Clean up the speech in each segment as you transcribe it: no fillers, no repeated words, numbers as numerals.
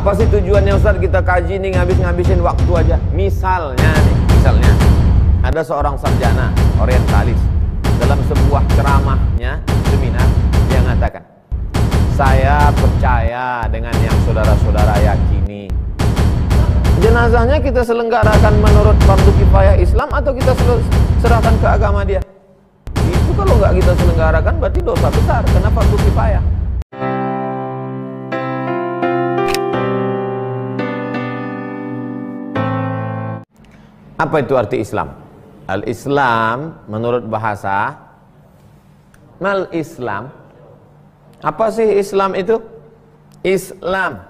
Apa sih tujuannya Ustaz kita kaji nih ngabisin waktu aja? Misalnya ada seorang sarjana orientalis dalam sebuah ceramahnya seminar dia mengatakan, saya percaya dengan yang saudara-saudara yakini. Jenazahnya kita selenggarakan menurut fardu kifayah Islam atau kita serahkan ke agama dia? Itu kalau nggak kita selenggarakan berarti dosa besar karena fardu kifayah. Apa itu arti Islam? Al-Islam menurut bahasa Mal-Islam. Apa sih Islam itu? Islam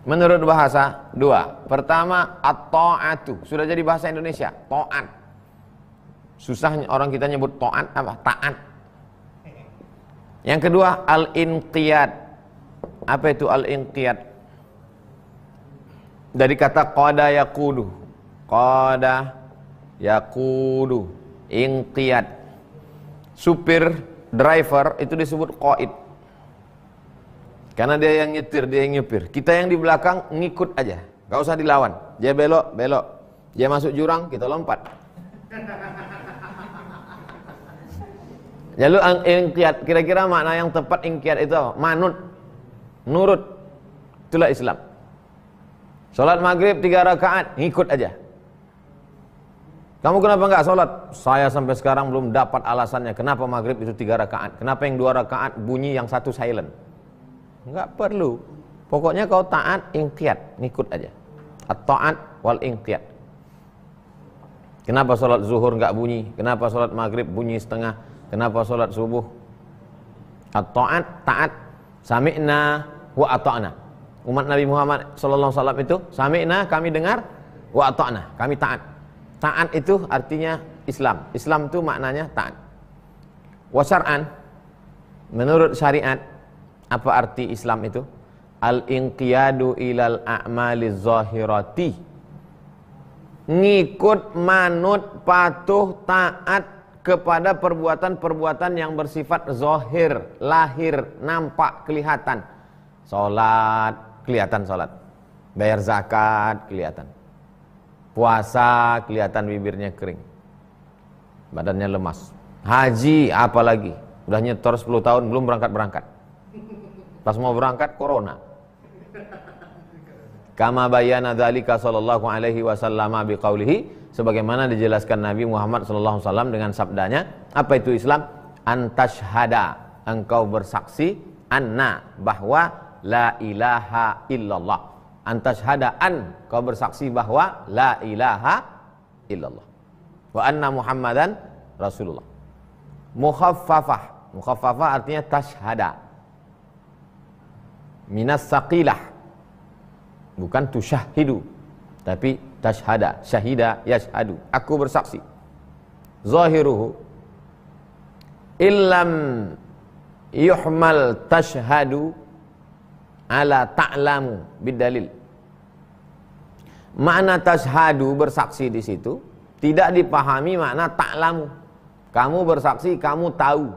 menurut bahasa dua. Pertama at-ta'atu. Sudah jadi bahasa Indonesia, ta'at. Susah orang kita nyebut ta'at apa? Taat. Yang kedua al-inqiyad. Apa itu al-inqiyad? Dari kata qada yaqudu. Qada yaqudu, inqiyad. Supir, driver itu disebut qaid. Karena dia yang nyetir, dia yang nyupir. Kita yang di belakang ngikut aja, gak usah dilawan. Dia belok, belok. Dia masuk jurang, kita lompat. Lalu inqiyad, kira-kira makna yang tepat inqiyad itu apa? Manut, nurut. Itulah Islam. Salat maghrib 3 rakaat, ngikut aja. Kamu kenapa enggak sholat? Saya sampai sekarang belum dapat alasannya. Kenapa maghrib itu 3 rakaat? Kenapa yang 2 rakaat bunyi, yang 1 silent? Enggak perlu. Pokoknya kau taat, inqiyad, ngikut aja. At-ta'at wal inqiyad. Kenapa sholat zuhur enggak bunyi? Kenapa sholat maghrib bunyi setengah? Kenapa sholat subuh? At-ta'at, taat. Sami'na wa ata'na. Umat Nabi Muhammad SAW itu sami'na, kami dengar, wa ata'na, kami taat. Taat itu artinya Islam. Islam itu maknanya taat. Wa syar'an, menurut syariat, apa arti Islam itu? Al-inqiyadu ilal a'maliz zahirati. Ngikut, manut, patuh, taat kepada perbuatan-perbuatan yang bersifat zahir, lahir, nampak, kelihatan. Salat, kelihatan salat. Bayar zakat, kelihatan. Puasa, kelihatan bibirnya kering, badannya lemas. Haji, apalagi udah nyetor 10 tahun belum berangkat-berangkat. Pas mau berangkat corona. Kama bayana dzalika sallallahu alaihi wasallam biqaulihi, sebagaimana dijelaskan Nabi Muhammad sallallahu alaihi wasallam dengan sabdanya. Apa itu Islam? Antashhada, engkau bersaksi, anna, bahwa la ilaha illallah. Antashhada an, kau bersaksi bahwa la ilaha illallah wa anna Muhammadan Rasulullah. Mukhaffafah, mukhaffafah artinya tashhada, minas saqilah, bukan tusyahhidu, tapi tashhada, syahida yashhadu, aku bersaksi. Zahiruhu illam yuhmal tashhadu ala ta'lamu bidalil. Makna tashhadu, bersaksi di situ tidak dipahami makna ta'lamu. Kamu bersaksi, kamu tahu.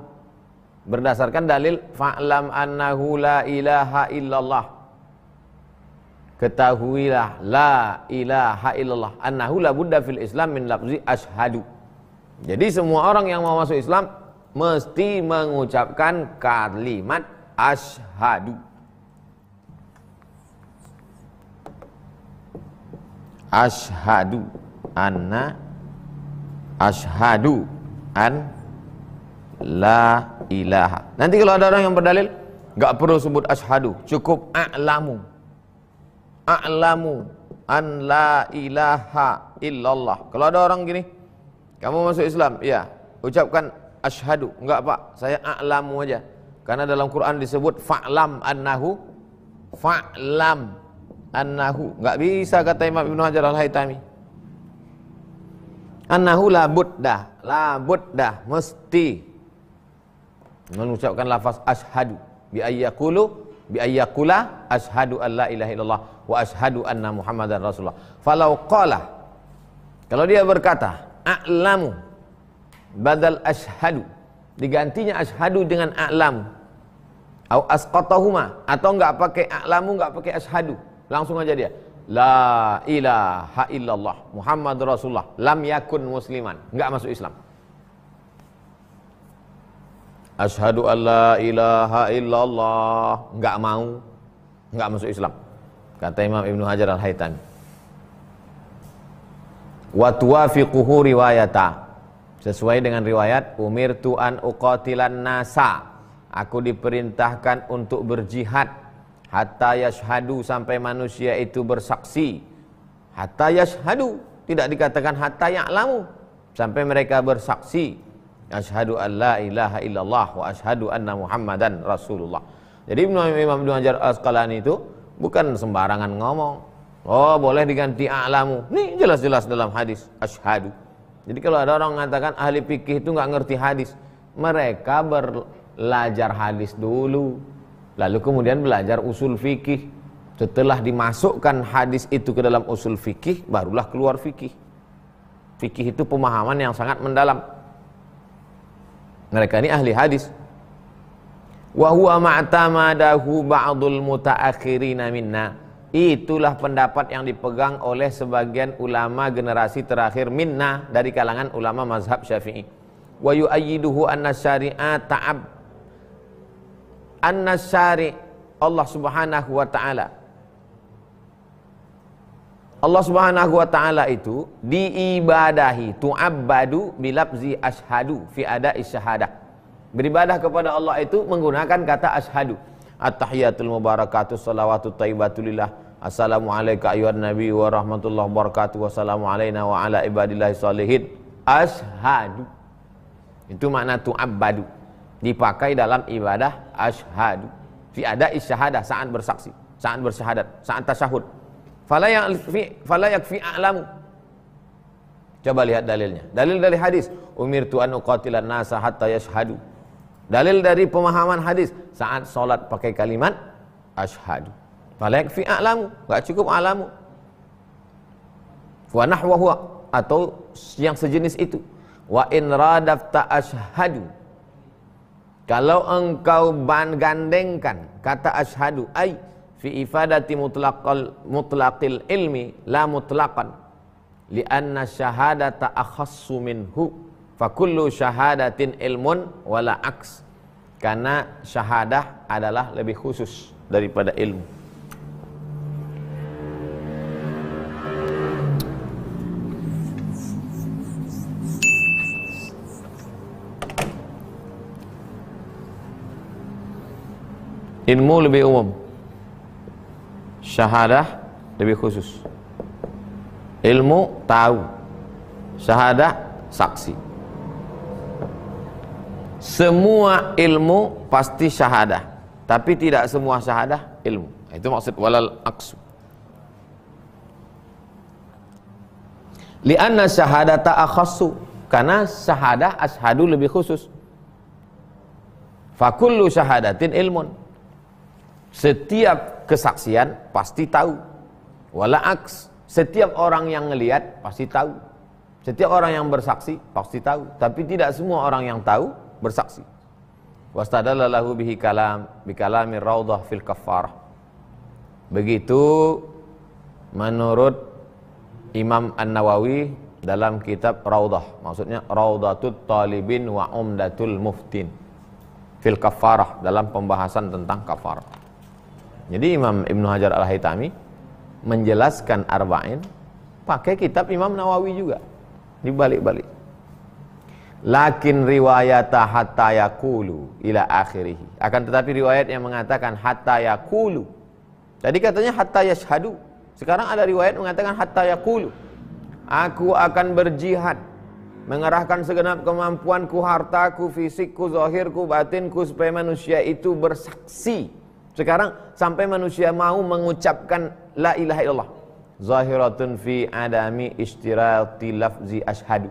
Berdasarkan dalil fa'lam annahu la ilaha illallah. Ketahuilah la ilaha illallah. Annahu la budda fil Islam min lafzi ashhadu. Jadi semua orang yang mau masuk Islam mesti mengucapkan kalimat ashhadu. Ashhadu anna, ashhadu an la ilaha. Nanti kalau ada orang yang berdalil enggak perlu sebut ashhadu, cukup a'lamu. A'lamu an la ilaha illallah. Kalau ada orang gini, kamu masuk Islam, iya, ucapkan ashhadu. Enggak Pak, saya a'lamu aja. Karena dalam Quran disebut fa'lam annahu, fa'lam annahu. Enggak bisa kata Imam Ibnu Hajar Al-Haytami. Annahu la buddah, mesti mengucapkan lafaz ashhadu bi ayyakula ashhadu an la ilaha illallah wa ashhadu anna Muhammadan Rasulullah. Falau qala, kalau dia berkata a'lamu badal ashhadu, digantinya ashhadu dengan a'lamu, au asqatahuma, atau enggak pakai a'lamu, enggak pakai ashhadu, langsung aja dia la ilaha illallah Muhammad Rasulullah, lam yakun musliman, enggak masuk Islam. Asyhadu an la ilaha illallah, enggak mau, enggak masuk Islam, kata Imam Ibnu Hajar Al-Haytami. Wa tuwafiquhu riwayata, sesuai dengan riwayat, umirtu an uqatilan nasa, aku diperintahkan untuk berjihad, hatta yashhadu, sampai manusia itu bersaksi. Hatta yashhadu, tidak dikatakan hatta ya'lamu, sampai mereka bersaksi. Asyhadu an la ilaha illallah wa asyhadu anna Muhammadan Rasulullah. Jadi Imam Ibnu Hajar Al-Asqalani itu bukan sembarangan ngomong. Oh, boleh diganti a'lamu. Nih jelas-jelas dalam hadis asyhadu. Jadi kalau ada orang mengatakan ahli fikih itu nggak ngerti hadis, mereka belajar hadis dulu, lalu kemudian belajar usul fikih. Setelah dimasukkan hadis itu ke dalam usul fikih, barulah keluar fikih. Fikih itu pemahaman yang sangat mendalam. Mereka ini ahli hadis. Wa huwa ma'tamadahu ba'dul mutaakhirina minna. Itulah pendapat yang dipegang oleh sebagian ulama generasi terakhir minna, dari kalangan ulama mazhab Syafi'i. Wa yu'ayyiduhu anna syari'a ta'ab, anna syari' Allah Subhanahu wa ta'ala, Allah Subhanahu wa ta'ala itu diibadahi, tu'abbadu bilabzi ashadu fi ada'i syahadah. Beribadah kepada Allah itu menggunakan kata ashadu. At-tahiyatul mubarakatuh salawatut tayyibatulillah, assalamu alayka ayyuhan nabi wa rahmatullahi wa barakatuh, wassalamu alayna wa ala ibadillahi salihin. Ashadu, itu makna tu'abbadu, dipakai dalam ibadah ashadu fi ada'i syahadah, saat bersaksi, saat bersyahadat, saat tasyahud. Fala yakfi a'lamu. Coba lihat dalilnya. Dalil dari hadis, umirtu an uqatilan nasa hatta yashhadu. Dalil dari pemahaman hadis, saat sholat pakai kalimat asyhadu. Fala yakfi a'lamu, enggak cukup a'lamu. Wa nahwahu, atau yang sejenis itu. Wa in radafta asyhadu, kalau engkau gandengkan kata asyhadu, ay fi ifadati mutlaqil ilmi la mutlaqan, lianna syahadata akhassu minhu, fa kullu syahadatin ilmun wala aks, karena syahadah adalah lebih khusus daripada ilmu. Ilmu lebih umum, syahadah lebih khusus. Ilmu tahu, syahadah saksi. Semua ilmu pasti syahadah, tapi tidak semua syahadah ilmu. Itu maksud walal aksu. Lianna syahadata akhassu, karena syahadah asyhadu lebih khusus. Fakullu syahadatin ilmun, setiap kesaksian pasti tahu. Wala aks, setiap orang yang ngelihat pasti tahu. Setiap orang yang bersaksi pasti tahu, tapi tidak semua orang yang tahu bersaksi. Wastadalla lahu bihi kalami raudhah fil kaffarah. Begitu menurut Imam An-Nawawi dalam kitab Raudhah, maksudnya Raudhatut Talibin wa Umdatul Muftin fil kaffarah, dalam pembahasan tentang kafarah. Jadi Imam Ibnu Hajar Al-Haytami menjelaskan arba'in pakai kitab Imam Nawawi juga, dibalik-balik. Lakin riwayata hatta yaqulu ila akhirih, akan tetapi riwayat yang mengatakan hatta yaqulu, tadi katanya hatta yashhadu, sekarang ada riwayat mengatakan hatta yaqulu, aku akan berjihad, mengerahkan segenap kemampuanku, hartaku, fisikku, zahirku, batinku, supaya manusia itu bersaksi. Sekarang sampai manusia mau mengucapkan la ilaha illallah, zahiratun fi adami istirati lafzi ashhadu.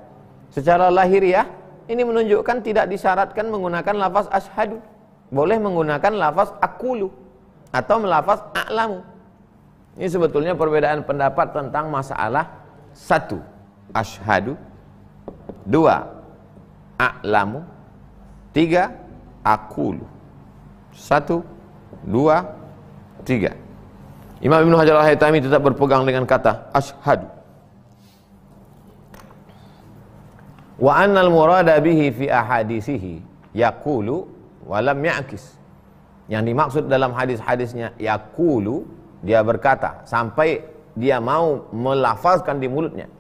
Secara lahiriah ini menunjukkan tidak disyaratkan menggunakan lafaz ashhadu, boleh menggunakan lafaz aqulu atau lafaz a'lamu. Ini sebetulnya perbedaan pendapat tentang masalah 1 ashhadu, 2 a'lamu, 3 aqulu. 1, 2, 3. Imam Ibnu Hajar Al-Haytami tetap berpegang dengan kata asyhadu. Wa annal murada bihi fi ahadisihi yaqulu wa lam ya'kis. Yang dimaksud dalam hadis-hadisnya yaqulu, dia berkata sampai dia mau melafazkan di mulutnya.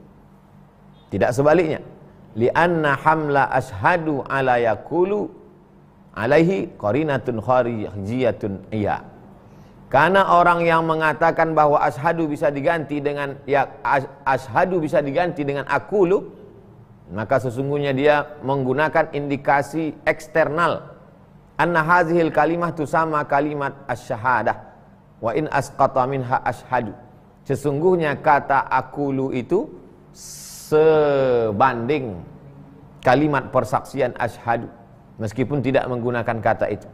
Tidak sebaliknya. Li'anna hamla asyhadu ala yaqulu alaihi qarinatun kharijiyatun iya. Karena orang yang mengatakan bahwa asyhadu bisa diganti dengan ya asyhadu bisa diganti dengan aqulu, maka sesungguhnya dia menggunakan indikasi eksternal. Anna hazihil kalimah tusama kalimat asyahadah wa in asqata minha asyhadu. Sesungguhnya kata aqulu itu sebanding kalimat persaksian asyhadu, meskipun tidak menggunakan kata itu.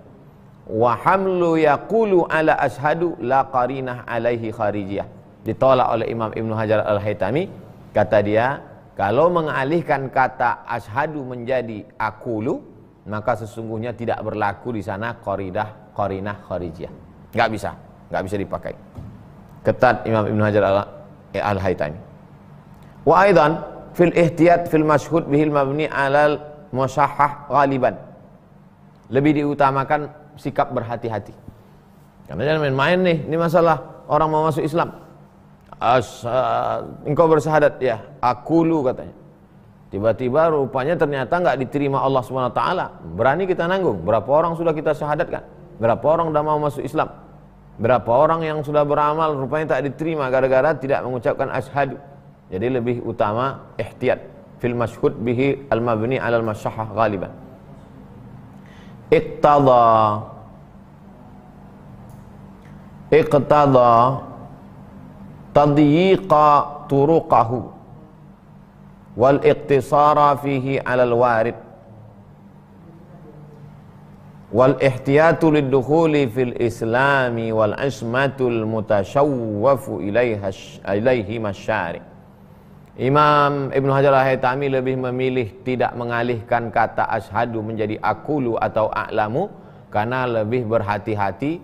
Wa hamlu yaqulu ala asyhadu la qarinah alaihi kharijiyah. Ditolak oleh Imam Ibnu Hajar Al-Haytami. Kata dia, kalau mengalihkan kata asyhadu menjadi aqulu, maka sesungguhnya tidak berlaku di sana qarinah kharijiyah. Enggak bisa dipakai. Ketat Imam Ibnu Hajar Al-Haytami. Wa aidan fil ihtiyat fil mashhud bihil mabni alal musyahhah ghaliban. Lebih diutamakan sikap berhati-hati. Karena jangan main-main nih, ini masalah orang mau masuk Islam. Engkau bersyahadat ya, aqulu katanya. Tiba-tiba rupanya ternyata nggak diterima Allah SWT. Berani kita nanggung. Berapa orang sudah kita syahadatkan? Berapa orang sudah mau masuk Islam? Berapa orang yang sudah beramal rupanya tak diterima gara-gara tidak mengucapkan asyhadu. Jadi lebih utama ihtiyat fil mashhud bihi al mabni alal masyahhah ghaliban. Iqtada tadyiqa turuqahu wal iqtisara fihi alal warid wal ihtiyatu lid-dukhuli fil islami wal ismatul mutashawwafu ilaihi masyari. Imam Ibnu Hajar Al-Haytami lebih memilih tidak mengalihkan kata asyhadu menjadi aqulu atau a'lamu, karena lebih berhati-hati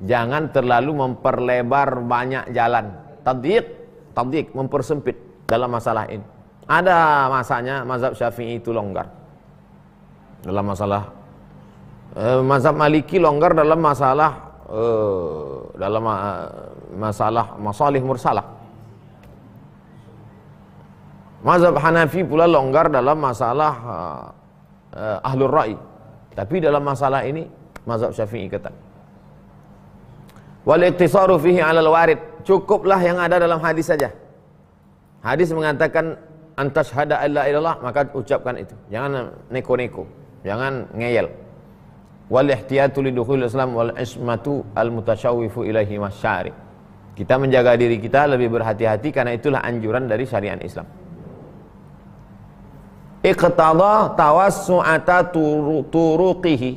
jangan terlalu memperlebar banyak jalan. Tadyiq mempersempit dalam masalah ini. Ada masanya mazhab Syafi'i itu longgar dalam masalah, mazhab Maliki longgar dalam masalah masalih mursalah. Mazhab Hanafi pula longgar dalam masalah ahlur ra'i. Tapi dalam masalah ini mazhab Syafi'i ketat. Wal iqtisaru fihi 'alal warid. Cukuplah yang ada dalam hadis saja. Hadis mengatakan antasyhada alla ilallah, maka ucapkan itu. Jangan neko-neko, jangan ngeyel. Wal ihtiyatu lidukhul Islam wal ismatu al mutashawwifu ilaihi masyari. Kita menjaga diri kita lebih berhati-hati karena itulah anjuran dari syariat Islam. Iqtada tawassu'ata turuqihi.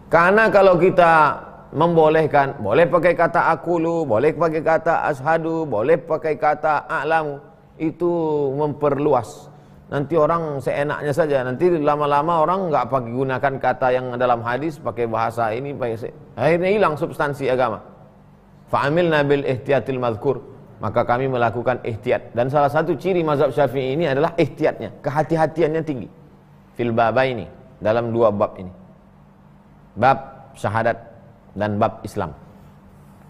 Karena kalau kita membolehkan, boleh pakai kata aqulu, boleh pakai kata asyhadu, boleh pakai kata a'lamu, itu memperluas. Nanti orang seenaknya saja, nanti lama-lama orang nggak pakai gunakan kata yang dalam hadis, pakai bahasa ini, akhirnya hilang substansi agama. Fa'amilna bil ihtiyatil madhkur. Maka kami melakukan ihtiyat. Dan salah satu ciri mazhab Syafi'i ini adalah ihtiyatnya, kehati-hatiannya tinggi. Fil babaini, dalam dua bab ini. Bab syahadat dan bab Islam.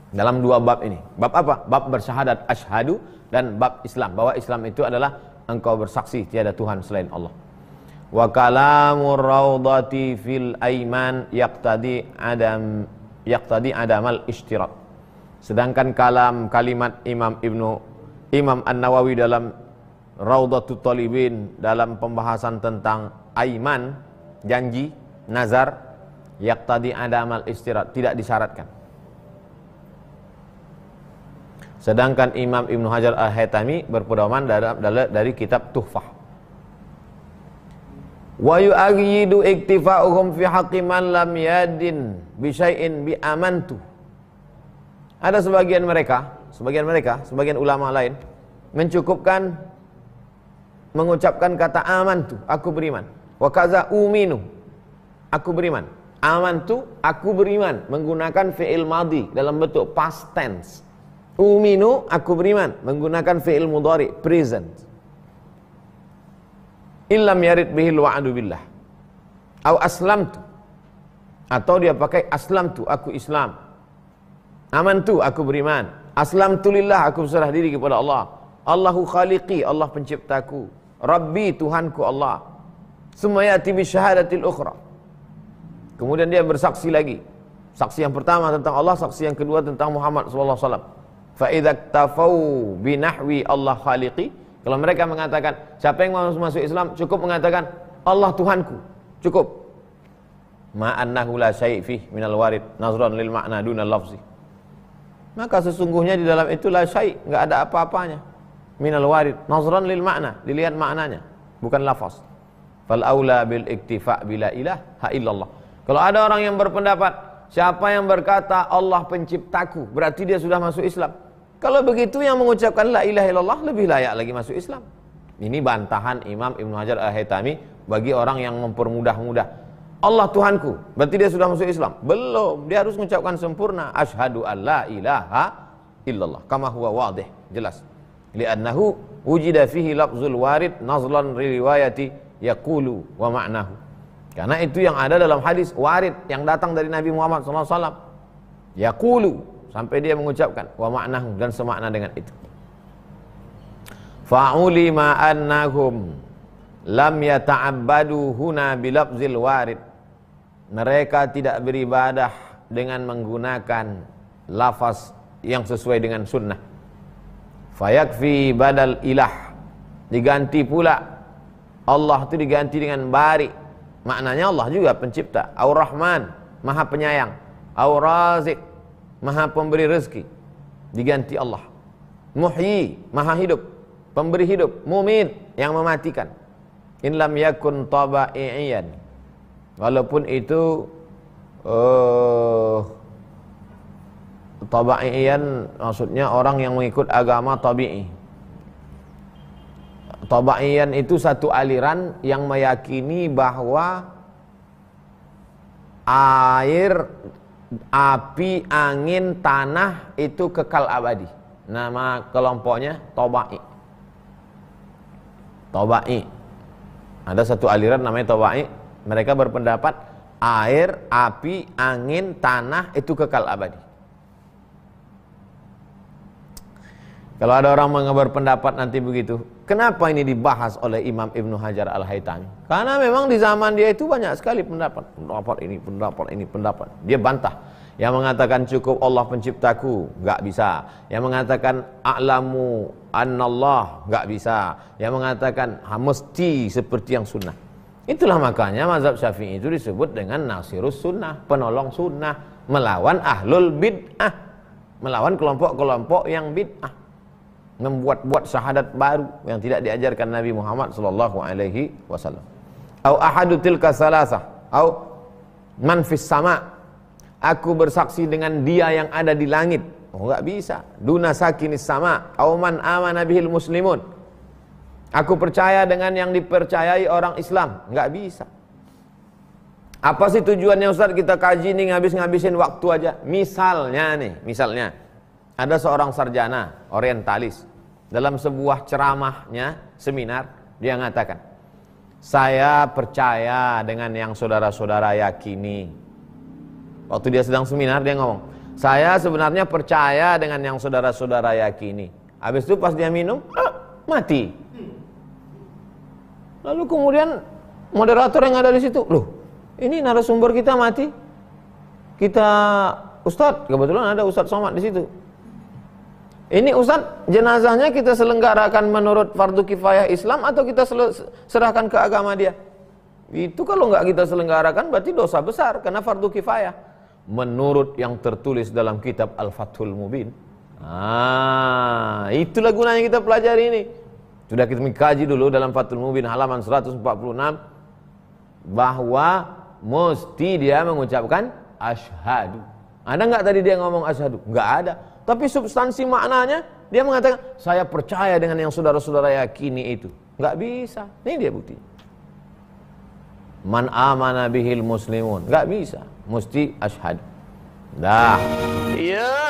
Dalam dua bab ini. Bab apa? Bab bersyahadat asyhadu dan bab Islam. Bahwa Islam itu adalah engkau bersaksi tiada Tuhan selain Allah. Wa kalamur raudati fil aiman yaqtadi adamal ishtirak. Sedangkan kalimat Imam An-Nawawi dalam Raudatul Talibin dalam pembahasan tentang aiman, janji, nazar, yaqtadi adamal istirat, tidak disyaratkan. Sedangkan Imam Ibnu Hajar Al-Haytami berpedoman dari kitab Tuhfah. Wa yu'ayyidu iktifa'uhum fi haqqi man lam yadin bi syai'in bi amantu. Ada sebagian ulama lain mencukupkan mengucapkan kata amantu, aku beriman. Wa kaza uminu, aku beriman. Amantu, aku beriman, menggunakan fi'il madhi dalam bentuk past tense. Uminu, aku beriman, menggunakan fi'il mudhari present. Illam yarid bihil wa'adu billah. Au aslamtu, atau dia pakai aslamtu, aku Islam. Amantu, aku beriman. Aslamtu lillah, aku berserah diri kepada Allah. Allahu khaliqi, Allah penciptaku. Rabbi, Tuhanku Allah. Summa ya'ti bi syahadatil ukhra. Kemudian dia bersaksi lagi. Saksi yang pertama tentang Allah, saksi yang kedua tentang Muhammad sallallahu alaihi wasallam. Fa idza tafau bi nahwi Allah khaliqi, kalau mereka mengatakan siapa yang mau masuk Islam cukup mengatakan Allah Tuhanku, cukup. Ma annahu la syai' fi minal warid nazran lil ma'na duna lafzi. Maka sesungguhnya di dalam itu la syai', enggak ada apa-apanya. Minal warid nazran lil ma'na, dilihat maknanya, bukan lafaz. Fal aula bil iktifa bila ilaha illallah. Kalau ada orang yang berpendapat siapa yang berkata Allah penciptaku, berarti dia sudah masuk Islam. Kalau begitu yang mengucapkan la ilaha illallah lebih layak lagi masuk Islam. Ini bantahan Imam Ibnu Hajar Al-Haytami bagi orang yang mempermudah-mudah. Allah Tuhanku, berarti dia sudah masuk Islam? Belum, dia harus mengucapkan sempurna asyhadu an la ilaha illallah kama huwa wadih, jelas. Li'annahu wujida fihi lafzul warid nazlan riwayati yaqulu wa ma'nahu. Karena itu yang ada dalam hadis warid yang datang dari Nabi Muhammad SAW. Yaqulu, sampai dia mengucapkan wa ma'nahu, dan semakna dengan itu. Fa'ulima annahum lam yata'abbadu huna bilafzil warid. Mereka tidak beribadah dengan menggunakan lafaz yang sesuai dengan sunnah. Fayakfi badal ilah, diganti pula Allah itu diganti dengan bari. Maknanya Allah juga pencipta. Ar-Rahman, maha penyayang. Ar-Razik, maha pemberi rezeki, diganti Allah. Muhyi, maha hidup, pemberi hidup. Mumit, yang mematikan. In lam yakun taba'iyan, walaupun itu taba'iyan maksudnya orang yang mengikut agama tabi'i. Taba'iyan itu satu aliran yang meyakini bahwa air, api, angin, tanah itu kekal abadi. Nama kelompoknya Taba'i. Taba'i. Ada satu aliran namanya Taba'i. Mereka berpendapat air, api, angin, tanah itu kekal abadi. Kalau ada orang berpendapat nanti begitu, kenapa ini dibahas oleh Imam Ibnu Hajar Al-Haytami? Karena memang di zaman dia itu banyak sekali pendapat ini. Dia bantah. Yang mengatakan cukup Allah penciptaku, enggak bisa. Yang mengatakan a'lamu annallah, enggak bisa. Yang mengatakan mesti seperti yang sunnah. Itulah makanya mazhab Syafi'i itu disebut dengan nasirus sunnah, penolong sunnah, melawan ahlul bid'ah, melawan kelompok-kelompok yang bid'ah, membuat-buat syahadat baru yang tidak diajarkan Nabi Muhammad sallallahu alaihi wasallam. Au ahadu tilka salasah, au man fis sama, aku bersaksi dengan dia yang ada di langit. Oh, enggak bisa. Duna sakinis sama, au man amana bihil muslimun, aku percaya dengan yang dipercayai orang Islam. Enggak bisa. Apa sih tujuannya Ustaz kita kaji ini ngabisin waktu aja? Misalnya ada seorang sarjana orientalis, dalam sebuah ceramahnya, seminar, dia mengatakan, saya percaya dengan yang saudara-saudara yakini. Waktu dia sedang seminar, dia ngomong, saya sebenarnya percaya dengan yang saudara-saudara yakini. Habis itu pas dia minum, mati. Lalu kemudian moderator yang ada di situ, loh, ini narasumber kita mati. Kita Ustadz, kebetulan ada Ustadz Somad di situ. Ini Ustadz, jenazahnya kita selenggarakan menurut fardu kifayah Islam atau kita serahkan ke agama dia? Itu kalau nggak kita selenggarakan berarti dosa besar karena fardu kifayah. Menurut yang tertulis dalam kitab Al-Fathul Mubin. Itulah gunanya kita pelajari ini. Sudah kita kaji dulu dalam Fathul Mubin halaman 146 bahwa mesti dia mengucapkan asyhadu. Ada nggak tadi dia ngomong asyhadu? Nggak ada. Tapi substansi maknanya dia mengatakan saya percaya dengan yang saudara-saudara yakini itu. Nggak bisa. Ini dia bukti. man amana bihil muslimun. Enggak bisa, mesti asyhadu. Dah. Ya